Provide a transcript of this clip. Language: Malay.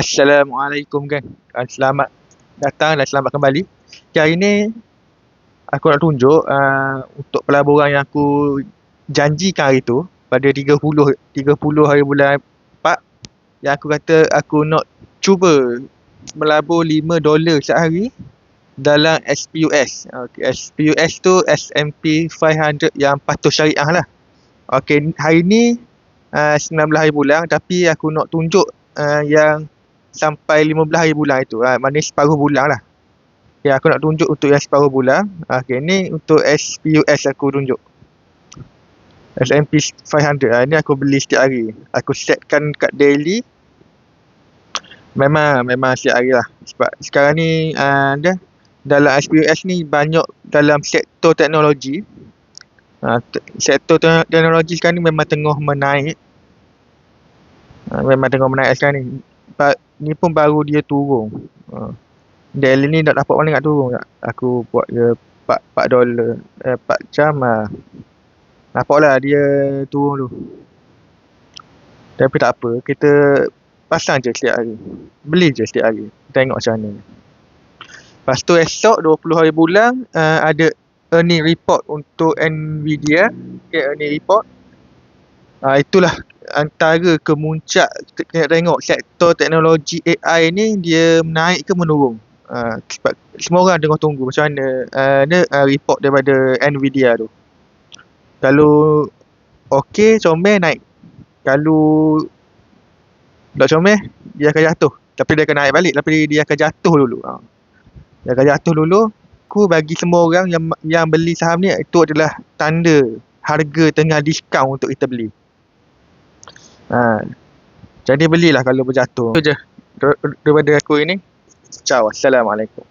Assalamualaikum kan. Selamat datang dan selamat kembali. Okay, hari ni aku nak tunjuk untuk pelaburan yang aku janjikan hari tu pada 30 hari bulan 4 yang aku kata aku nak cuba melabur $5 sehari dalam SPUS. Okay, SPUS tu S&P 500 yang patuh syariah lah. Okay, hari ni 19 hari bulan tapi aku nak tunjuk yang sampai 15 hari bulan itu. Maknanya separuh bulan lah. Okay, aku nak tunjuk untuk yang separuh bulan. Okay, ni untuk SPUS aku tunjuk. S&P 500. Ni aku beli setiap hari. Aku setkan kat daily. Memang setiap hari lah. Sebab sekarang ni dia dalam SPUS ni banyak dalam sektor teknologi. Sektor teknologi sekarang ni memang tengah menaik. Memang tengah menaik sekarang ni. Ni pun baru dia turun. Daily ni nak dapat mana nak turun tak? Aku buat je $4 4 jam lah. Nampaklah dia turun tu. Tapi tak apa, kita pasang je setiap hari. Beli je setiap hari. Tengok macam mana. Lepas tu esok 20 hari bulan ada earning report untuk Nvidia. Okay, earning report. Itulah antara kemuncak. Tengok sektor teknologi AI ni dia menaik ke menurun. Sebab semua orang tengah tunggu macam mana report daripada Nvidia tu. Kalau okey, comel naik. Kalau tak comel, dia akan jatuh. Tapi dia akan naik balik. Tapi dia akan jatuh dulu. Dia akan jatuh dulu. Aku bagi semua orang yang beli saham ni, itu adalah tanda harga tengah diskaun untuk kita beli. Jadi belilah kalau berjatuh. Itu je daripada aku ini. Ciao. Assalamualaikum.